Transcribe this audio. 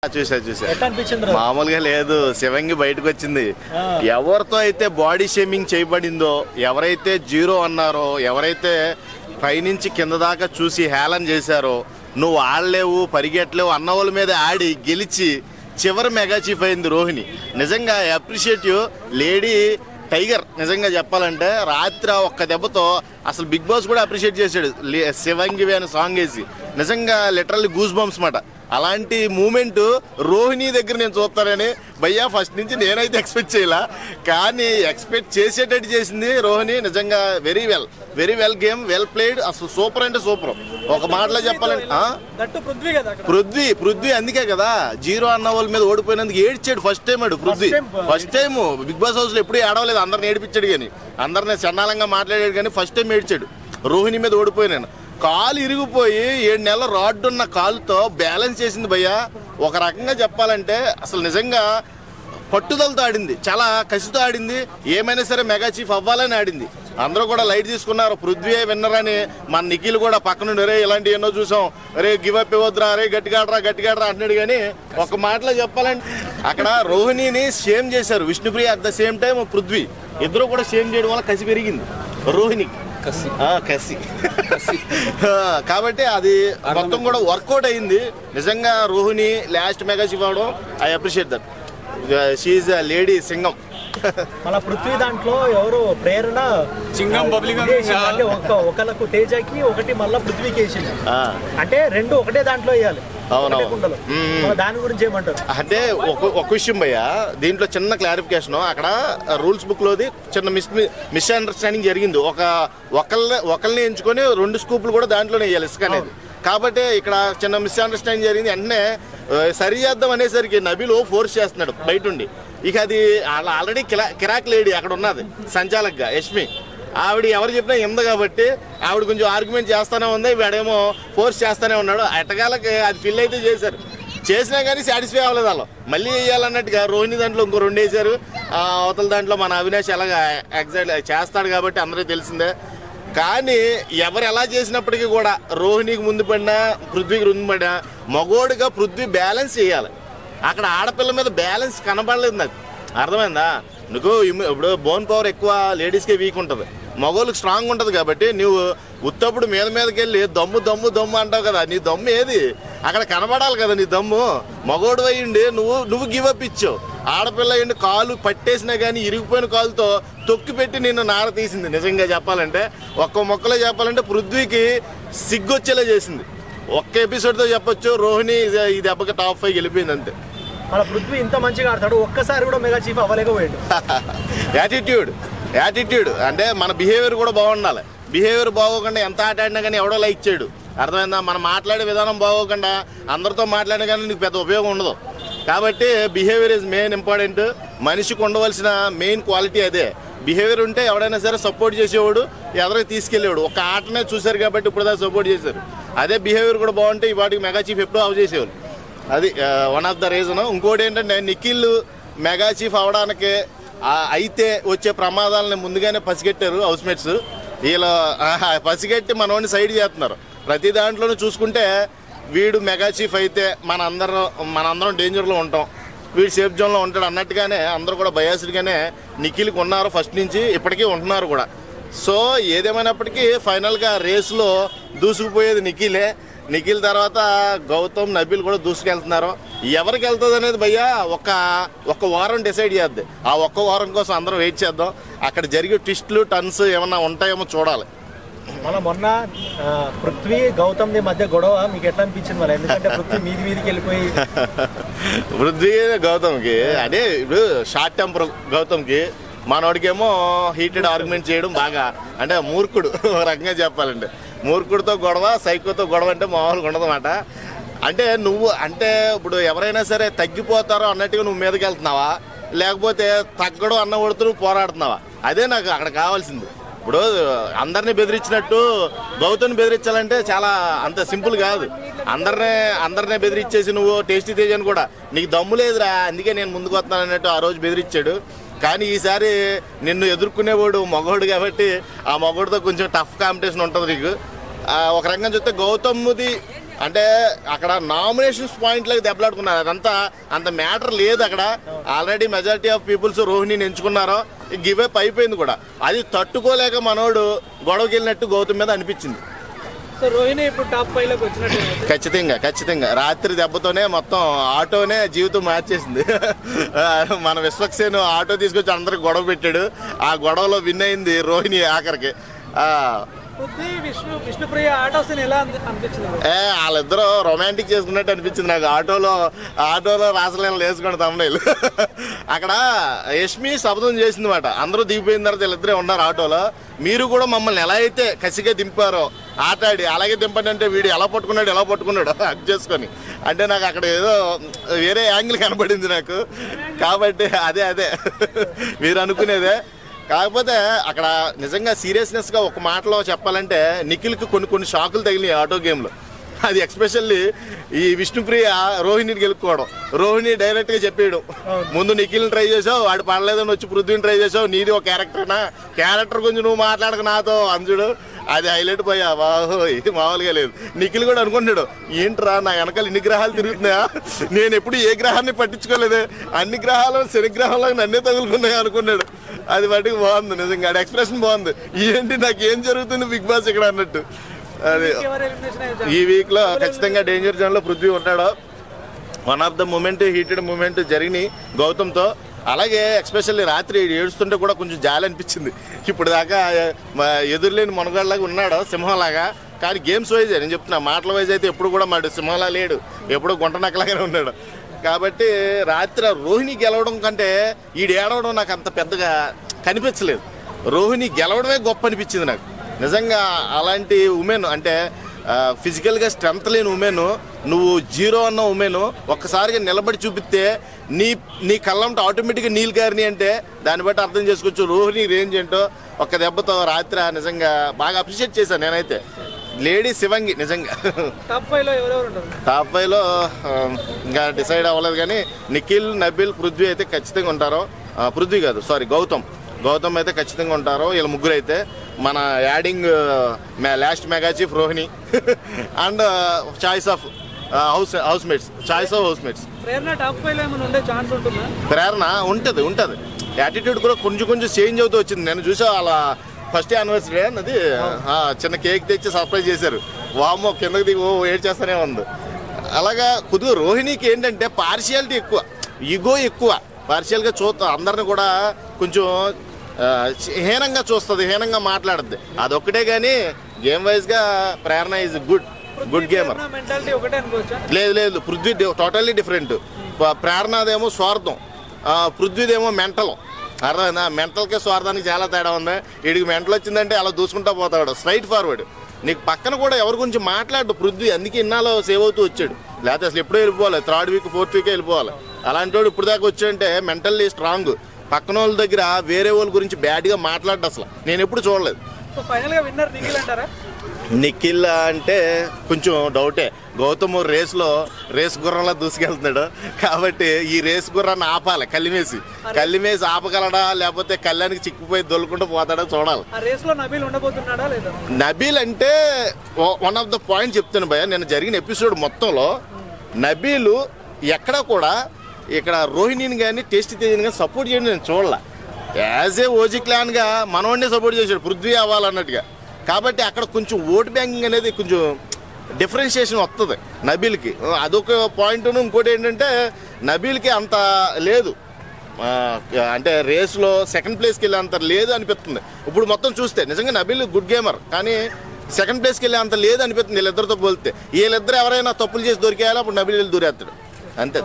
చూసా మామూలుగా లేదు. శివంగి బయటకు వచ్చింది. ఎవరితో అయితే బాడీ షేమింగ్ చేయబడిందో, ఎవరైతే జీరో అన్నారో, ఎవరైతే పైనుంచి కింద దాకా చూసి హేళన చేశారో, నువ్వు ఆడలేవు పరిగెట్టలేవు అన్న వాళ్ళ మీద ఆడి గెలిచి చివరి మెగా చీఫ్ అయింది రోహిణి. నిజంగా అప్రిషియేట్ యూ లేడీ టైగర్. నిజంగా చెప్పాలంటే రాత్రి ఒక్క దెబ్బతో అసలు బిగ్ బాస్ కూడా అప్రిషియేట్ చేశాడు శివంగి అనే సాంగ్ వేసి. నిజంగా లిటరల్లీ గూస్ బంప్స్ మాట. అలాంటి మూమెంట్ రోహిణి దగ్గర నేను చూస్తానని భయ్యా ఫస్ట్ నుంచి నేనైతే ఎక్స్పెక్ట్ చేయలా, కానీ ఎక్స్పెక్ట్ చేసేటట్టు చేసింది రోహిణి. నిజంగా very well game, well played. అసలు సూపర్ అంటే సూపర్. ఒక మాటలో చెప్పాలంటే పృథ్వీ అందుకే కదా జీరో అన్న వాళ్ళ మీద ఓడిపోయినందుకు ఏడ్చాడు. First time Bigg Boss house లో ఎప్పుడు ఏడవలేదు. అందరిని ఏడిపించాడు, కానీ అందరిని చండాలంగా మాట్లాడాడు, కానీ ఫస్ట్ టైం ఏడ్చాడు రోహిణి మీద ఓడిపోయినాను. కాలు ఇరిగిపోయి 7 నెలల రాడ్డున్న కాలుతో బ్యాలెన్స్ చేసింది భయ్యా. ఒక రకంగా చెప్పాలంటే అసలు నిజంగా పట్టుదలతో ఆడింది, చాలా కసితో ఆడింది. ఏమైనా సరే మెగా చీఫ్ అవ్వాలని ఆడింది. అందరూ కూడా లైట్ తీసుకున్నారు. పృథ్వీ విన్నర్ అని మన నిఖిల్ కూడా పక్కనుండి రే ఇలాంటి ఎన్నో చూసాం, రే గివ్ అప్ ఇవ్వద్దురా, రే గట్టిగాడరా అంటున్నాడు. కానీ ఒక మాటలో చెప్పాలంటే అక్కడ రోహిణిని షేమ్ చేశారు Vishnupriya. At the same time Prithvi ఇద్దరు కూడా షేమ్ చేయడం వల్ల కసి పెరిగింది రోహిణికి. కసి కాబట్టి అది మొత్తం కూడా వర్కౌట్ అయింది. నిజంగా రోహిణి లాస్ట్ మెగా చీఫ్ అవడం I appreciate that. She is a lady Singham. మన పృథ్వీ దాంట్లో ఎవరు ప్రేరణ సింగం అంటే ఒకళ్ళకు తేజకి ఒకటి మళ్ళీ పృథ్వీకి వేసింది. అంటే రెండు ఒకటే దాంట్లో వేయాలి. దాని గురించి ఏమంటారు అంటే ఒక విషయం భయ్యా, దీంట్లో చిన్న క్లారిఫికేషన్. అక్కడ రూల్స్ బుక్ లోది చిన్న మిస్ అండర్స్టాండింగ్ జరిగింది. ఒకళ్ళని ఎంచుకొని 2 స్కూప్లు కూడా దాంట్లోనే వేయాలి ఇసుక అనేది. కాబట్టి ఇక్కడ చిన్న మిస్ అండర్స్టాండింగ్ జరిగింది. వెంటనే సరి చేద్దాం అనేసరికి నబీలు ఫోర్స్ చేస్తున్నాడు బయట. ఇక అది ఆల్రెడీ కిరాక్ లేడీ అక్కడ ఉన్నది సంచాలక్గా యష్మి. ఆవిడ ఎవరు చెప్పినా ఇంది కాబట్టి ఆవిడ కొంచెం ఆర్గ్యుమెంట్ చేస్తూనే ఉంది, వీడేమో ఫోర్స్ చేస్తూనే ఉన్నాడు. ఎట్టగాలకి అది ఫిల్ అయితే చేసినా కానీ సాటిస్ఫై అవ్వలేదు. వాళ్ళు మళ్ళీ వేయాలన్నట్టుగా రోహిణి దాంట్లో ఇంకో 2 వేశారు. అవతల దాంట్లో మన అవినాష్ ఎలాగ ఎగ్జాక్ట్ చేస్తాడు కాబట్టి అందరికీ తెలిసిందే. కానీ ఎవరు ఎలా చేసినప్పటికీ కూడా రోహిణికి ముందు పడినా పృథ్వీకి ముందు పడినా మగోడుగా పృథ్వీ బ్యాలెన్స్ చేయాలి. అక్కడ ఆడపిల్ల మీద బ్యాలెన్స్ కనబడలేదు నాకు. అర్థమైందా? నీకు ఇప్పుడు బోన్ పవర్ ఎక్కువ లేడీస్కే వీక్ ఉంటుంది, మగోళ్ళకి స్ట్రాంగ్ ఉంటుంది. కాబట్టి నువ్వు ఉత్తప్పుడు మీదకి వెళ్ళి దమ్ము అంటావు కదా, నీ దమ్ము ఏది? అక్కడ కనబడాలి కదా నీ దమ్ము. మగోడు అయ్యిండి నువ్వు గివ్ అప్ ఇచ్చావు. ఆడపిల్ల అయ్యిండి కాలు పట్టేసినా కానీ ఇరిగిపోయిన కాలుతో తొక్కి పెట్టి నిన్ను నార తీసింది. నిజంగా చెప్పాలంటే ఒక్క మొక్కలో చెప్పాలంటే పృథ్వీకి సిగ్గొచ్చేలా చేసింది. ఒక్క ఎపిసోడ్తో చెప్పొచ్చు రోహిణి ఈ దెబ్బకి టాప్ 5 వెళ్ళిపోయింది అంతే. మన పృథ్వీ ఇంత మంచిగా ఆడతాడు, ఒక్కసారి కూడా మెగా చీఫ్ అవ్వలేకపోయాడు. యాటిట్యూడ్ అంటే మన బిహేవియర్ కూడా బాగుండాలి. బిహేవియర్ బాగోకుండా ఎంత ఆట ఆడినా కానీ ఎవడో లైక్ చేయడు. అర్థమైందా? మనం మాట్లాడే విధానం బాగోకుండా అందరితో మాట్లాడినా కానీ నీకు పెద్ద ఉపయోగం ఉండదు. కాబట్టి బిహేవియర్ ఈజ్ మెయిన్ ఇంపార్టెంట్. మనిషికి ఉండవలసిన మెయిన్ క్వాలిటీ అదే. బిహేవియర్ ఉంటే ఎవడైనా సరే సపోర్ట్ చేసేవాడు, ఎవరికి తీసుకెళ్ళేవాడు. ఒక ఆటనే చూశారు కాబట్టి ఇప్పుడు దాకా సపోర్ట్ చేశారు. అదే బిహేవియర్ కూడా బాగుంటే ఈ వాటికి మెగా చీఫ్ ఎప్పుడూ ఆఫ్ చేసేవాళ్ళు. అది వన్ ఆఫ్ ద రీజన్. ఇంకోటి ఏంటంటే నిఖిల్ మెగా చీఫ్ అవడానికి అయితే వచ్చే ప్రమాదాలని ముందుగానే పసిగట్టారు హౌస్మేట్స్. వీళ్ళు పసిగట్టి మనోడిని సైడ్ చేస్తున్నారు. ప్రతి దాంట్లోనూ చూసుకుంటే వీడు మెగా చీఫ్ అయితే మనందరం డేంజర్లో ఉంటాం, వీడు సేఫ్ జోన్లో ఉంటాడు అన్నట్టుగానే అందరూ కూడా బయాస్డ్గానే నిఖిల్కి ఉన్నారు. ఫస్ట్ నుంచి ఇప్పటికీ ఉంటున్నారు కూడా. సో ఏదేమైనప్పటికీ ఫైనల్గా రేసులో దూసుకుపోయేది నిఖిలే. నిఖిల్ తర్వాత గౌతమ్ నబీల్ కూడా దూసుకెళ్తున్నారు. ఎవరికి వెళ్తుంది అనేది భయ్యా ఒక్క వారం డిసైడ్ చేద్ది. ఆ ఒక్క వారం కోసం అందరం వెయిట్ చేద్దాం. అక్కడ జరిగే ట్విస్టులు టర్న్స్ ఏమన్నా ఉంటాయేమో చూడాలి. మొన్న పృథ్వీ గౌతమ్ మధ్య గొడవ మీకు ఎట్లా అనిపించింది? మరి ఎందుకంటే పృథ్వీ మీదికి వెళ్ళిపోయి పృథ్వీ గౌతమ్కి అదే ఇప్పుడు షార్ట్ టెంపర్ గౌతమ్కి, మనోడికేమో హీటెడ్ ఆర్గ్యుమెంట్ చేయడం బాగా అంటే మూర్ఖుడు. రకంగా చెప్పాలంటే మూర్ఖుడితో గొడవ, సైకోతో గొడవ అంటే మామూలుగా ఉండదన్నమాట. అంటే నువ్వు అంటే ఇప్పుడు ఎవరైనా సరే తగ్గిపోతారో అన్నట్టుగా నువ్వు మీదకి వెళ్తున్నావా, లేకపోతే తగ్గడం అన్న కొడుతూ నువ్వు పోరాడుతున్నావా? అదే నాకు అక్కడ కావాల్సింది. ఇప్పుడు అందరినీ బెదిరించినట్టు గౌతమ్ని బెదిరించాలంటే చాలా అంత సింపుల్ కాదు. అందరినే బెదిరించేసి నువ్వు టేస్టీ తేజని కూడా నీకు దమ్ము లేదురా అందుకే నేను ముందుకు వస్తున్నాను అన్నట్టు ఆ రోజు బెదిరించాడు. కానీ ఈసారి నిన్ను ఎదుర్కొనేవాడు మగవాడు కాబట్టి ఆ మగవాడితో కొంచెం టఫ్ కాంపిటీషన్ ఉంటుంది నీకు. ఒక రకంగా చూస్తే గౌతమ్ది అంటే అక్కడ నామినేషన్స్ పాయింట్లకు దెబ్బలాడుకున్నారు. అదంతా అంత మ్యాటర్ లేదు అక్కడ. ఆల్రెడీ మెజారిటీ ఆఫ్ పీపుల్స్ రోహిణిని ఎంచుకున్నారు. గివ్ అప్ అయిపోయింది కూడా. అది తట్టుకోలేక మనోడు గొడవకి వెళ్ళినట్టు గౌతమ్ మీద అనిపించింది. రోహిణి ఇప్పుడు టాప్ 5 లోకి వచ్చినట్టు. ఖచ్చితంగా రాత్రి దెబ్బతోనే మొత్తం ఆటోనే జీవితం మార్చేసింది. మన విశ్వక్సేన్ ఆటో తీసుకొచ్చి అందరికి గొడవ పెట్టాడు. ఆ గొడవలో విన్ అయింది రోహిణి ఆఖరికి. వాళ్ళిద్దరూ రొమాంటిక్ చేసుకున్నట్టు అనిపించింది నాకు. ఆటోలో రాసలీలలు వేసుకోండి తమ్ముళ్ళు. అక్కడ యష్మి శబ్దం చేసింది మాట. అందరూ దిగిపోయిన తర్వాత వీళ్ళిద్దరే ఉన్నారు ఆటోలో. మీరు కూడా మమ్మల్ని ఎలా అయితే కసిగా దింపారో ఆటాడి అలాగే దింపండి అంటే వీడు ఎలా పట్టుకున్నాడు హక్ చేసుకొని. అంటే నాకు అక్కడ ఏదో వేరే యాంగిల్ కనబడింది నాకు. కాబట్టి అదే మీరు అనుకునేదే. కాకపోతే అక్కడ నిజంగా సీరియస్నెస్గా ఒక మాటలో చెప్పాలంటే నిఖిల్కి కొన్ని షాకులు తగిలినాయి ఆటో గేమ్లో. అది ఎక్స్పెషల్లీ ఈ విష్ణుప్రియ రోహిణిని గెలుపుకోవడం. రోహిణి డైరెక్ట్గా చెప్పేయడం, ముందు నిఖిల్ని ట్రై చేసావు, వాడు పడలేదని వచ్చి పృథ్వీని ట్రై చేసావు, నీది ఒక క్యారెక్టర్ గురించి నువ్వు మాట్లాడక నాతో అంజుడు. అది హైలైట్ పోయా బాహో. ఇది మామూలుగా లేదు. నిఖిల్ కూడా అనుకుంటాడు, ఏంట్రా నా వెనకాల ఇన్ని గ్రహాలు తిరుగుతున్నాయా, నేను ఎప్పుడు ఏ గ్రహాన్ని పట్టించుకోలేదు, అన్ని గ్రహాలు శనిగ్రహంలో నన్నే తగులుకున్నాయి అనుకున్నాడు. అది వాటికి బాగుంది నిజంగా. అది ఎక్స్ప్రెషన్ బాగుంది. ఏంటి నాకేం జరుగుతుంది బిగ్ బాస్ ఇక్కడ అన్నట్టు. అది ఈ వీక్ లో ఖచ్చితంగా డేంజర్ జోన్ లో పృథ్వీ ఉంటాడు. One of the heated moment జరిగినాయి గౌతమ్తో. అలాగే ఎక్స్పెషల్లీ రాత్రి ఏడుస్తుంటే కూడా కొంచెం జాలి అనిపించింది. ఇప్పుడు దాకా ఎదురులేని మునగాళ్ళలాగా ఉన్నాడు, సింహంలాగా. కానీ గేమ్స్ వైజ్ నేను చెప్తున్నా, మాటల వైజ్ అయితే ఎప్పుడు కూడా మాడు సింహంలా లేడు, ఎప్పుడు గుంట నక్కలాగానే ఉన్నాడు. కాబట్టి రాత్రి రోహిణి గెలవడం కంటే ఈడు ఏడవడం నాకు అంత పెద్దగా కనిపించలేదు. రోహిణి గెలవడమే గొప్ప అనిపించింది నాకు నిజంగా. అలాంటి ఉమెన్ అంటే ఫిజికల్గా స్ట్రెంత్ లేని ఉమెన్, నువ్వు జీరో అన్న ఉమెన్ ఒక్కసారిగా నిలబడి చూపిస్తే నీ కళ్ళంటే ఆటోమేటిక్గా నీళ్ళు గారిని అంటే దాన్ని బట్టి అర్థం చేసుకోవచ్చు రోహిణి రేంజ్ ఏంటో. ఒక్క దెబ్బతో రాత్రి నిజంగా బాగా అప్రిషియేట్ చేశాను నేనైతే. లేడీ శివంగి నిజంగా టాప్ 5లో ఇంకా డిసైడ్ అవ్వలేదు కానీ నిఖిల్, నబిల్, పృథ్వీ అయితే ఖచ్చితంగా ఉంటారు. పృథ్వీ కాదు సారీ గౌతమ్ అయితే ఖచ్చితంగా ఉంటారు. వీళ్ళ ముగ్గురు అయితే మన adding last mega chief Rohini and choice of housemates. Prerana ఉంటుంది. యాటిట్యూడ్ కూడా కొంచెం చేంజ్ అవుతూ వచ్చింది. నేను చూసా అలా ఫస్ట్ యానివర్సరీ అన్నది చిన్న కేక్ తెచ్చి సర్ప్రైజ్ చేశారు. వామ్మో కిందకి దిగి ఏడ్ చేస్తూనే ఉంది. అలాగా కొద్దిగా రోహిణికి ఏంటంటే పార్షియాలిటీ ఎక్కువ, ఈగో ఎక్కువ. పార్షియల్గా చూస్తా అందరిని కూడా కొంచెం హీనంగా చూస్తుంది, హీనంగా మాట్లాడుద్ది. అదొక్కటే కానీ గేమ్ వైజ్గా ప్రేరణ ఈజ్ గుడ్ గేమర్. లేదు పృథ్వీ టోటల్లీ డిఫరెంట్. ప్రేరణదేమో స్వార్థం, పృథ్వీదేమో మెంటల్. అర్థమైందా? మెంటల్కే స్వార్థానికి చాలా తేడా ఉంది. వీడికి మెంటల్ వచ్చిందంటే అలా దూసుకుంటా పోతాడు, స్ట్రైట్ ఫార్వర్డ్. నీకు పక్కన కూడా ఎవరి గురించి మాట్లాడు పృథ్వీ. అందుకే ఇన్నాళ్ళు సేవ్ అవుతూ వచ్చాడు. లేకపోతే అసలు ఎప్పుడో వెళ్ళిపోవాలి, 3rd వీక్ 4th వీకే వెళ్ళిపోవాలి. అలాంటి వాడు ఇప్పుడు దాకా వచ్చాడంటే మెంటల్లీ స్ట్రాంగ్. పక్కన వాళ్ళ దగ్గర వేరే వాళ్ళ గురించి బ్యాడ్గా మాట్లాడు అసలు నేను ఎప్పుడు చూడలేదు. నిఖిల్ అంటే కొంచెం డౌటే. గౌతమ్ రేస్ గుర్రంలా దూసుకెళ్తున్నాడు కాబట్టి ఈ రేస్ గుర్రాన్ని ఆపాలి. కల్లిమేసి ఆపగలడా లేకపోతే కళ్యాణికి చిక్కుపోయి దొల్లుకుంటూ పోతాడో చూడాలి. నబీల్ అంటే వన్ ఆఫ్ ద పాయింట్ చెప్తాను భయ్య. నేను జరిగిన ఎపిసోడ్ మొత్తంలో నబీలు ఎక్కడ కూడా ఇక్కడ రోహిణిని కానీ టేస్టీ తేజని కానీ సపోర్ట్ చేయడం నేను చూడాల. యాజ్ ఏ ఓజీ క్లాన్గా మనవాడినే సపోర్ట్ చేశాడు పృథ్వీ అవ్వాలన్నట్టుగా. కాబట్టి అక్కడ కొంచెం ఓట్ బ్యాంకింగ్ అనేది కొంచెం డిఫరెన్షియేషన్ వస్తుంది నబీల్కి. అదొక పాయింట్. ఇంకోటి ఏంటంటే నబీల్కి అంత లేదు, అంటే రేస్లో సెకండ్ ప్లేస్కి వెళ్ళే అంత లేదు అనిపిస్తుంది. ఇప్పుడు మొత్తం చూస్తే నిజంగా నబీల్ గుడ్ గేమర్ కానీ సెకండ్ ప్లేస్కి వెళ్ళే అంత లేదు అనిపిస్తుంది వీళ్ళిద్దరితో పోలితే. వీళ్ళిద్దరు ఎవరైనా తప్పులు చేసి దొరికేయాలి, అప్పుడు నబీల్ దూరేస్తాడు అంతే.